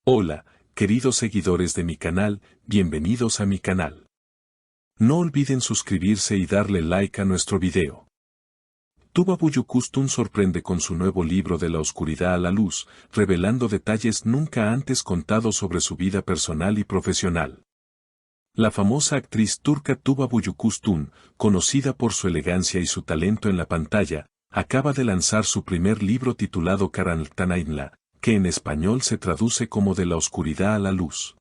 Hola, queridos seguidores de mi canal, bienvenidos a mi canal. No olviden suscribirse y darle like a nuestro video. Tuba Büyüküstün sorprende con su nuevo libro De la oscuridad a la luz, revelando detalles nunca antes contados sobre su vida personal y profesional. La famosa actriz turca Tuba Büyüküstün, conocida por su elegancia y su talento en la pantalla, acaba de lanzar su primer libro titulado Karanlıktan, que en español se traduce como De la oscuridad a la luz.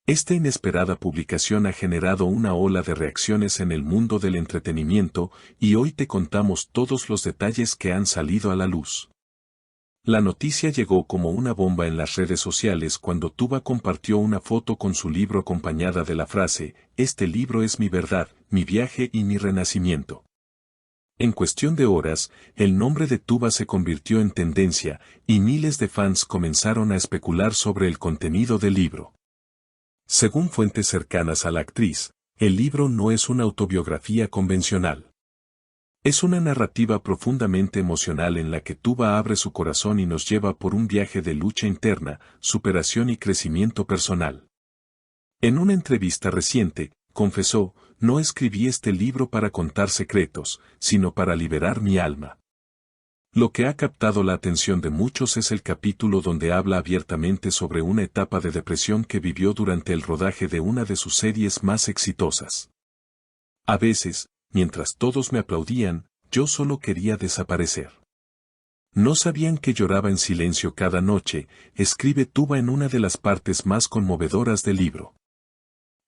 Esta inesperada publicación ha generado una ola de reacciones en el mundo del entretenimiento y hoy te contamos todos los detalles que han salido a la luz. La noticia llegó como una bomba en las redes sociales cuando Tuba compartió una foto con su libro acompañada de la frase, "Este libro es mi verdad, mi viaje y mi renacimiento". En cuestión de horas, el nombre de Tuba se convirtió en tendencia, y miles de fans comenzaron a especular sobre el contenido del libro. Según fuentes cercanas a la actriz, el libro no es una autobiografía convencional. Es una narrativa profundamente emocional en la que Tuba abre su corazón y nos lleva por un viaje de lucha interna, superación y crecimiento personal. En una entrevista reciente, confesó, "No escribí este libro para contar secretos, sino para liberar mi alma". Lo que ha captado la atención de muchos es el capítulo donde habla abiertamente sobre una etapa de depresión que vivió durante el rodaje de una de sus series más exitosas. A veces, mientras todos me aplaudían, yo solo quería desaparecer. No sabían que lloraba en silencio cada noche, escribe Tuba en una de las partes más conmovedoras del libro.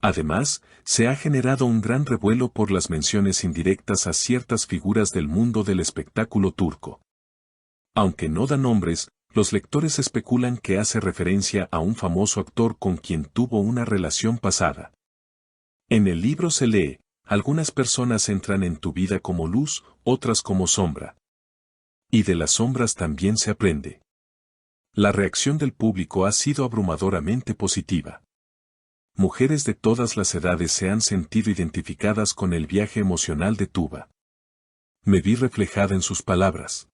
Además, se ha generado un gran revuelo por las menciones indirectas a ciertas figuras del mundo del espectáculo turco. Aunque no da nombres, los lectores especulan que hace referencia a un famoso actor con quien tuvo una relación pasada. En el libro se lee, algunas personas entran en tu vida como luz, otras como sombra. Y de las sombras también se aprende. La reacción del público ha sido abrumadoramente positiva. Mujeres de todas las edades se han sentido identificadas con el viaje emocional de Tuba. Me vi reflejada en sus palabras.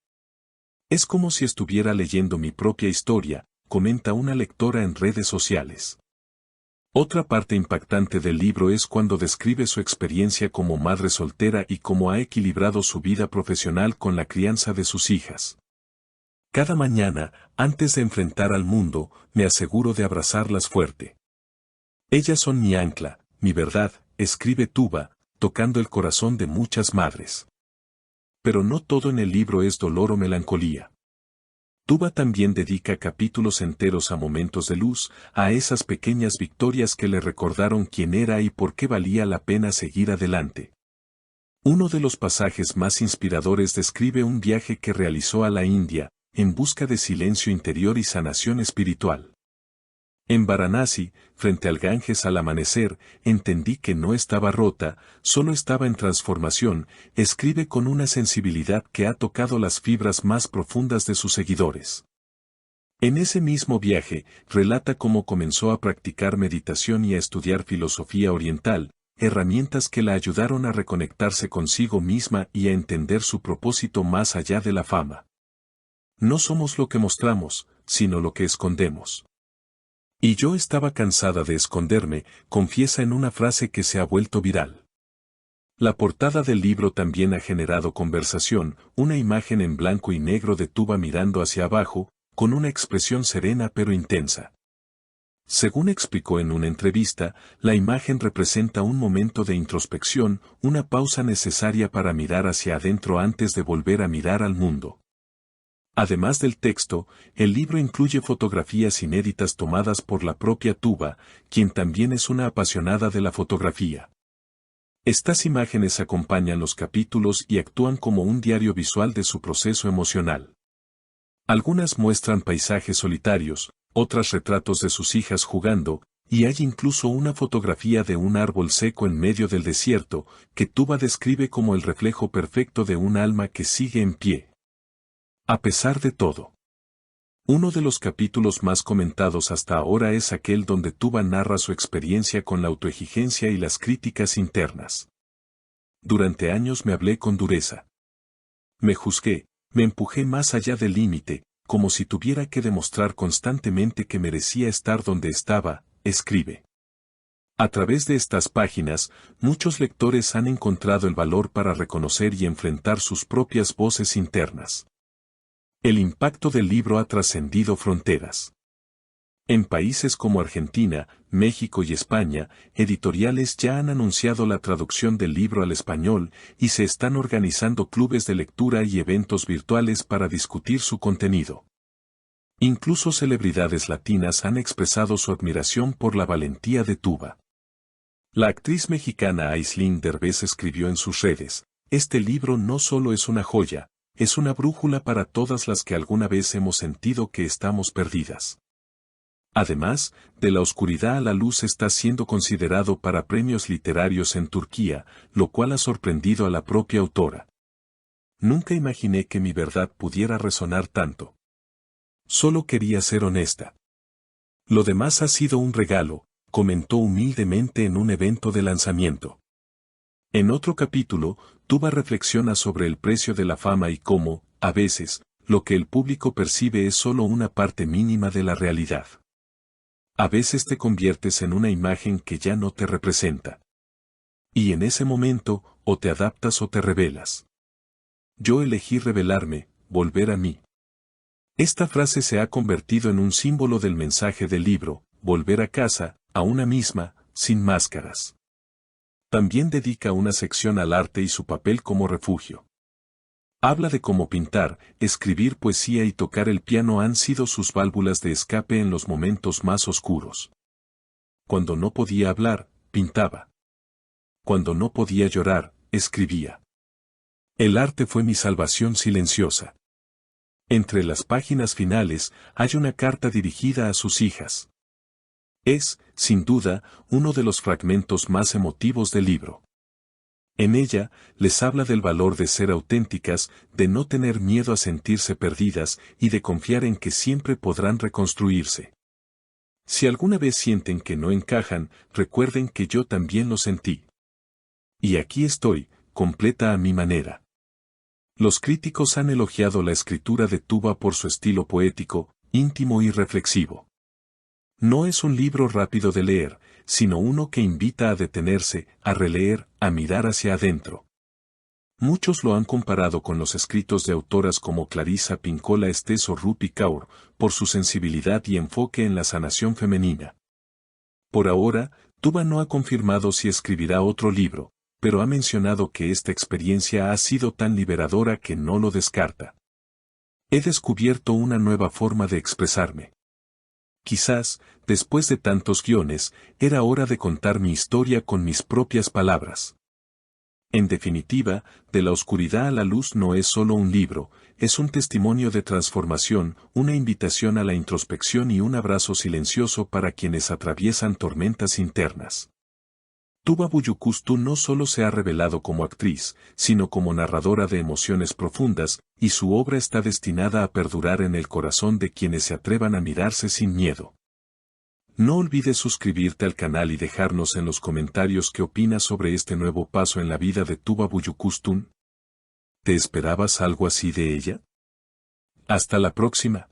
Es como si estuviera leyendo mi propia historia, comenta una lectora en redes sociales. Otra parte impactante del libro es cuando describe su experiencia como madre soltera y cómo ha equilibrado su vida profesional con la crianza de sus hijas. Cada mañana, antes de enfrentar al mundo, me aseguro de abrazarlas fuerte. Ellas son mi ancla, mi verdad, escribe Tuba, tocando el corazón de muchas madres. Pero no todo en el libro es dolor o melancolía. Tuba también dedica capítulos enteros a momentos de luz, a esas pequeñas victorias que le recordaron quién era y por qué valía la pena seguir adelante. Uno de los pasajes más inspiradores describe un viaje que realizó a la India, en busca de silencio interior y sanación espiritual. En Varanasi, frente al Ganges al amanecer, entendí que no estaba rota, solo estaba en transformación, escribe con una sensibilidad que ha tocado las fibras más profundas de sus seguidores. En ese mismo viaje, relata cómo comenzó a practicar meditación y a estudiar filosofía oriental, herramientas que la ayudaron a reconectarse consigo misma y a entender su propósito más allá de la fama. No somos lo que mostramos, sino lo que escondemos. Y yo estaba cansada de esconderme, confiesa en una frase que se ha vuelto viral. La portada del libro también ha generado conversación, una imagen en blanco y negro de Tuba mirando hacia abajo, con una expresión serena pero intensa. Según explicó en una entrevista, la imagen representa un momento de introspección, una pausa necesaria para mirar hacia adentro antes de volver a mirar al mundo. Además del texto, el libro incluye fotografías inéditas tomadas por la propia Tuba, quien también es una apasionada de la fotografía. Estas imágenes acompañan los capítulos y actúan como un diario visual de su proceso emocional. Algunas muestran paisajes solitarios, otras retratos de sus hijas jugando, y hay incluso una fotografía de un árbol seco en medio del desierto, que Tuba describe como el reflejo perfecto de un alma que sigue en pie. A pesar de todo. Uno de los capítulos más comentados hasta ahora es aquel donde Tuba narra su experiencia con la autoexigencia y las críticas internas. Durante años me hablé con dureza. Me juzgué, me empujé más allá del límite, como si tuviera que demostrar constantemente que merecía estar donde estaba, escribe. A través de estas páginas, muchos lectores han encontrado el valor para reconocer y enfrentar sus propias voces internas. El impacto del libro ha trascendido fronteras. En países como Argentina, México y España, editoriales ya han anunciado la traducción del libro al español y se están organizando clubes de lectura y eventos virtuales para discutir su contenido. Incluso celebridades latinas han expresado su admiración por la valentía de Tuba. La actriz mexicana Aislinn Derbez escribió en sus redes: "Este libro no solo es una joya, es una brújula para todas las que alguna vez hemos sentido que estamos perdidas". Además, De la oscuridad a la luz está siendo considerado para premios literarios en Turquía, lo cual ha sorprendido a la propia autora. "Nunca imaginé que mi verdad pudiera resonar tanto. Solo quería ser honesta. Lo demás ha sido un regalo", comentó humildemente en un evento de lanzamiento. En otro capítulo, Tuba reflexiona sobre el precio de la fama y cómo, a veces, lo que el público percibe es solo una parte mínima de la realidad. A veces te conviertes en una imagen que ya no te representa. Y en ese momento, o te adaptas o te rebelas. Yo elegí rebelarme, volver a mí. Esta frase se ha convertido en un símbolo del mensaje del libro, volver a casa, a una misma, sin máscaras. También dedica una sección al arte y su papel como refugio. Habla de cómo pintar, escribir poesía y tocar el piano han sido sus válvulas de escape en los momentos más oscuros. Cuando no podía hablar, pintaba. Cuando no podía llorar, escribía. El arte fue mi salvación silenciosa. Entre las páginas finales hay una carta dirigida a sus hijas. Es, sin duda, uno de los fragmentos más emotivos del libro. En ella, les habla del valor de ser auténticas, de no tener miedo a sentirse perdidas y de confiar en que siempre podrán reconstruirse. Si alguna vez sienten que no encajan, recuerden que yo también lo sentí. Y aquí estoy, completa a mi manera. Los críticos han elogiado la escritura de Tuba por su estilo poético, íntimo y reflexivo. No es un libro rápido de leer, sino uno que invita a detenerse, a releer, a mirar hacia adentro. Muchos lo han comparado con los escritos de autoras como Clarissa Pinkola Estés o Rupi Kaur, por su sensibilidad y enfoque en la sanación femenina. Por ahora, Tuba no ha confirmado si escribirá otro libro, pero ha mencionado que esta experiencia ha sido tan liberadora que no lo descarta. He descubierto una nueva forma de expresarme. Quizás, después de tantos guiones, era hora de contar mi historia con mis propias palabras. En definitiva, De la oscuridad a la luz no es solo un libro, es un testimonio de transformación, una invitación a la introspección y un abrazo silencioso para quienes atraviesan tormentas internas. Tuba Büyüküstü no solo se ha revelado como actriz, sino como narradora de emociones profundas, y su obra está destinada a perdurar en el corazón de quienes se atrevan a mirarse sin miedo. No olvides suscribirte al canal y dejarnos en los comentarios qué opinas sobre este nuevo paso en la vida de Tuba Büyüküstü. ¿Te esperabas algo así de ella? Hasta la próxima.